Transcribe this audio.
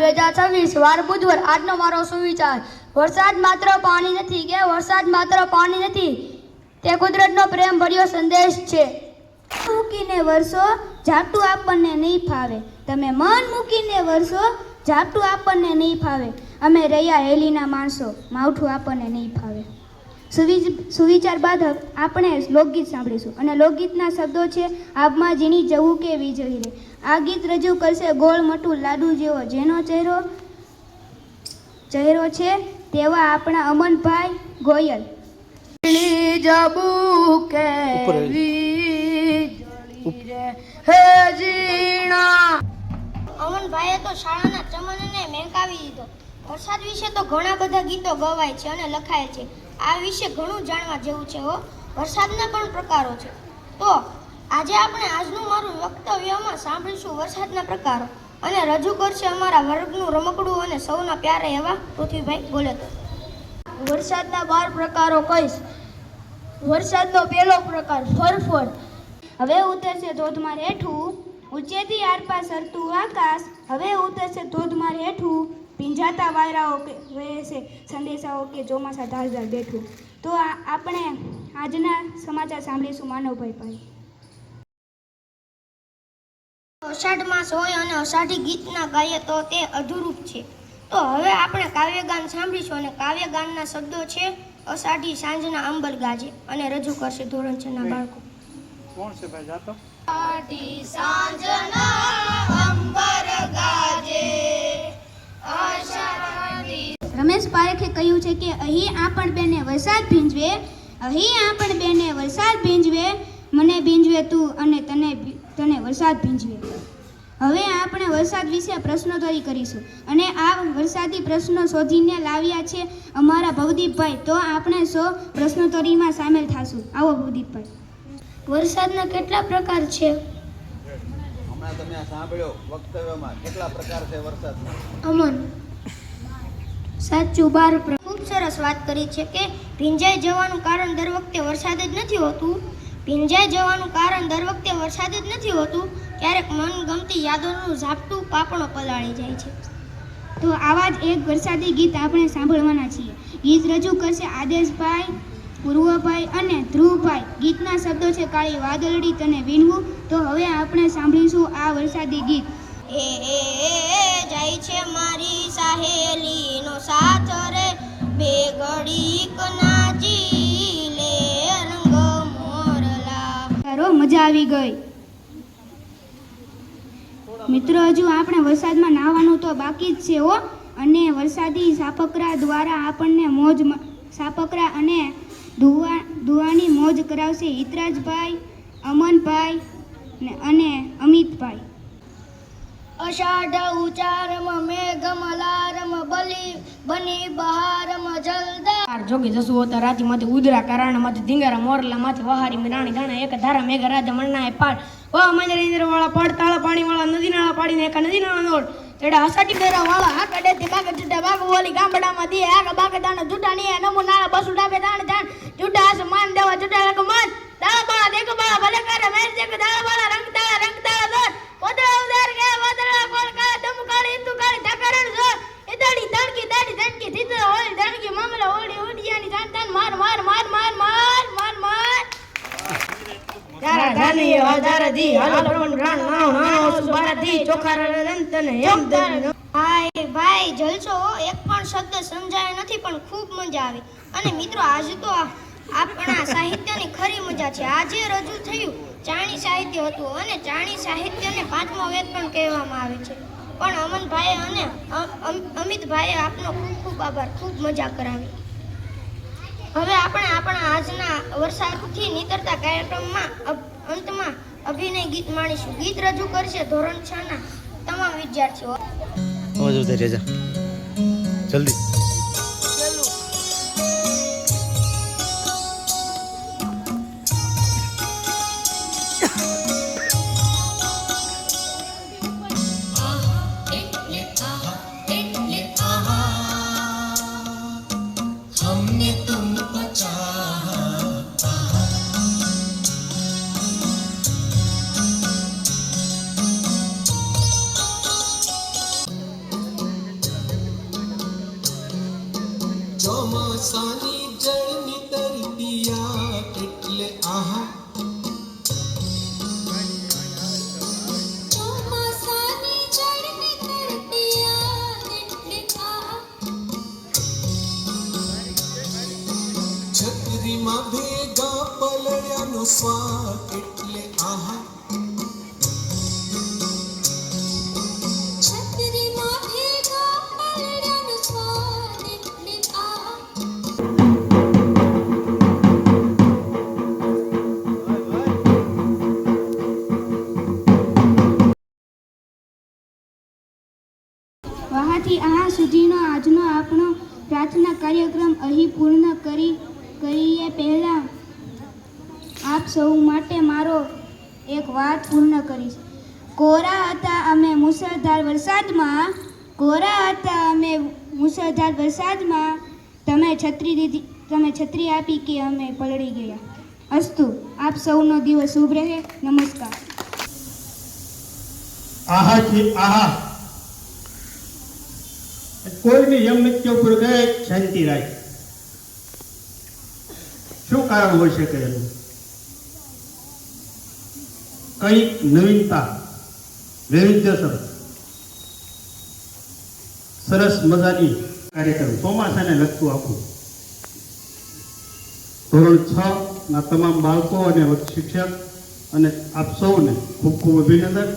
8/5/2026 વાર બુધવાર આજનો મારો સુવિચાર વરસાદ માત્ર પાણી નથી કે વરસાદ માત્ર પાણી નથી તે કુદરતનો પ્રેમ ભર્યો સંદેશ છે મૂકીને વરસો ઝાપટું આપણને નહીં ફાવે તમે મન મૂકીને વરસો ઝાપટું આપણને નહીં ફાવે અમે રહ્યા હેલીના માણસો માવઠું આપણને નહીં ફાવે સુવિચાર બાદ આપણે લોકગીત સાંભળીશું અને લોકગીતના શબ્દો છે આબમાં ઝીણી જવું કે વીજળી રે આ ગીત રજૂ કરશે ગોળ મટું લાડુ જેવો જેનો ચહેરો છે તેવા આપણા અમનભાઈ ગોયલ જવું કે વીજળી રે હે ઝીણા અમનભાઈએ તો શાળાના ચમનને મહેકાવી દીધો વરસાદ વિશે તો ઘણા બધા ગીતો ગવાય છે અને લખાય છે આ વિશે ઘણું જાણવા જેવું છે હો વરસાદના પણ પ્રકારો છે તો આજે આપણે આજનું મારું વક્તવ્યમાં સાંભળીશું વરસાદના પ્રકારો અને રજૂ કરશે અમારા વર્ગનું રમકડું અને સૌના પ્યારે એવા પૃથ્વીભાઈ બોલેતો વરસાદના 12 પ્રકારો કહીશ વરસાદનો પહેલો પ્રકાર ફરફર હવે ઉતરશે ધોધમાર હેઠું ઊંચેથી આરપાર સરતું આકાશ હવે ઉતરશે ધોધમાર હેઠું પીંજાતા વાયરાઓ વહેશે સંદેશાઓ કે ચોમાસા ધારધાર બેઠું તો આપણે આજના સમાચાર સાંભળીશું માનવભાઈ પાસે અષાઢ માસ હોય અને અષાઢી ગીત ના ગાઈએ તો તે અધૂરું છે તો હવે આપણે કાવ્યગાન સાંભળીશું અને કાવ્યગાનના શબ્દો છે અષાઢી સાંજના અંબર ગાજે અને રજૂ કરશે ધોરણ 6 ના બાળકો કોણ છે ભાઈ જાતો અષાઢી સાંજના અંબર ગાજે રમેશ પારેખે કહ્યું છે કે અહીં આપણ બેને વરસાદ ભીંજવે અહીં આપણ બેને વરસાદ ભીંજવે મને ભીંજવે તું અને તને વરસાદ ભીંજવે હવે આપણે વરસાદ વિશે પ્રશ્નોત્તરી કરીશું અને આ વરસાદી પ્રશ્નો શોધીને લાવ્યા છે અમારા ભવદીપભાઈ તો આપણે સૌ પ્રશ્નોત્તરીમાં સામેલ થશું આવો ભવદીપભાઈ વરસાદના કેટલા પ્રકાર છે હમણાં તમે સાંભળ્યો વક્તવ્યમાં કેટલા પ્રકાર છે વરસાદના અમન સાચું 12 ખૂબ સરસ વાત કરી છે કે ભીંજાઈ જવાનું કારણ દર વખતે વરસાદ જ નથી હોતું ભીંજાઈ જવાનું કારણ દર વખતે વરસાદ જ નથી હોતું ક્યારેક મનગમતી યાદોનું ઝાપટું પાપણો પલાળી જાય છે તો આવા જ એક વરસાદી ગીત આપણે સાંભળવાના છીએ ગીત રજૂ કરશે આદેશભાઈ પૂર્વભાઈ અને ધ્રુવભાઈ ગીતના શબ્દો છે કાળી વાદળડી તને વીણવું તો હવે આપણે સાંભળીશું આ વરસાદી ગીત એ જાય છે મારી સહેલીનો સાથ રે બે ઘડીક નાચી લે રંગ મોરલા તારો મજા આવી ગઈ મિત્રો હજુ આપણે વરસાદમાં નાહવાનું તો બાકી જ છે હો અને વરસાદી સાપકરા દ્વારા આપણને સાપકરા અને દુવાની મોજ કરાવશે હિતરાજભાઈ અમનભાઈ અને અમિતભાઈ અષાઢ ઉચારમ મેઘમલારમ બની બહારમ જલદાર જોગી જસુ હોતા રાતીમાંથી ઉદરા કારણમાંથી ધીંગારા મોરલામાંથી વહારી રાણી દાણા એક ધારા મેઘ રાજા મણનાએ પાડ વાહ મંદિર વાળા પડ તાળા પાણી વાળા નદી નાળા પાડીને એક નદી નાળા નોડ તેડા હસાટી ડેરા વાળા આ કડે તે બાગ જુડા બાગ બોલી ગામડામાં દી આ બાગ દાણા જુડા ની નમુ નાળા બસુ ડાબે દાણ દાણ જુડા આસ માન દેવા જુડા લક માન દાળા બાળા દેખ બાળા ભલે કરે મેર દેખ દાળા બાળા રંગ તાળા દોર કોદરા ઉદાર કે વાદળા કોળ કાળા દમ કાળી ઇતુ કાળી ઢકરણ જો ઇદડી તણકી દાડી ધટકી ધીતરા હોળી ધણકી મામલા હોળી ઉડિયાની જાન તાન માર માર માર માર માર માર માર તારા ધાની વધારધી હાલ પ્રવણ રાણ નાવ નાવ સુબારધી ચોખા રંતને એમ દન ભાઈ જલસો એક પણ શબ્દ સમજાયો નથી પણ ખૂબ મજા આવી અને મિત્રો આજે તો આપણા સાહિત્યની ખરી મજા છે આજે રજૂ થયું ચાણી સાહિત્ય હતું અને ચાણી સાહિત્યને 5મો વેદ પણ કહેવામાં આવે છે પણ અમનભાઈ અને અમિતભાઈએ આપનો ખૂબ ખૂબ આભાર ખૂબ મજા કરાવી હવે આપણે આપણા આજના વરસાદથી નીતરતા કાર્યક્રમમાં અંતમાં અભિનય ગીત માણીશું ગીત રજૂ કરશે ધોરણ 6 ના તમામ વિદ્યાર્થીઓ જલ્દી ચોમાસાની જળની તરતિયા એટલે આહા ચોમાસાની જળની તરતિયા એટલે આહા છત્રીમાં ભેગા પલળ્યાનો સ્વાદ એટલે આહા છત્રીમાં ભેગા પલળ્યાનો સ્વાદ એટલે આહા વહાથી આ સુધીનો આજનો આપણો પ્રાર્થના કાર્યક્રમ અહીં પૂર્ણ કરીએ પહેલાં આપ સૌ માટે મારો એક વાત પૂર્ણ કરીશ. કોરા હતા અમે મુસળધાર વરસાદમાં તમે છત્રી આપી કે અમે પલળી ગયા. અસ્તુ આપ સૌનો દિવસ શુભ રહે. નમસ્કાર. આહા જી આહા કોઈની યમ મૃત્યુ ઉપર ગયે શાંતિ રાખ. શું કારણ હોઈ શકે એનું? કઈ નવીનતા, વૈવિધ્યસર સરસ મજાની કાર્યક્રમ ચોમાસાને લગતું આખું ધોરણ 6 ના તમામ બાળકો અને શિક્ષક અને આપ સૌને ખૂબ ખૂબ અભિનંદન.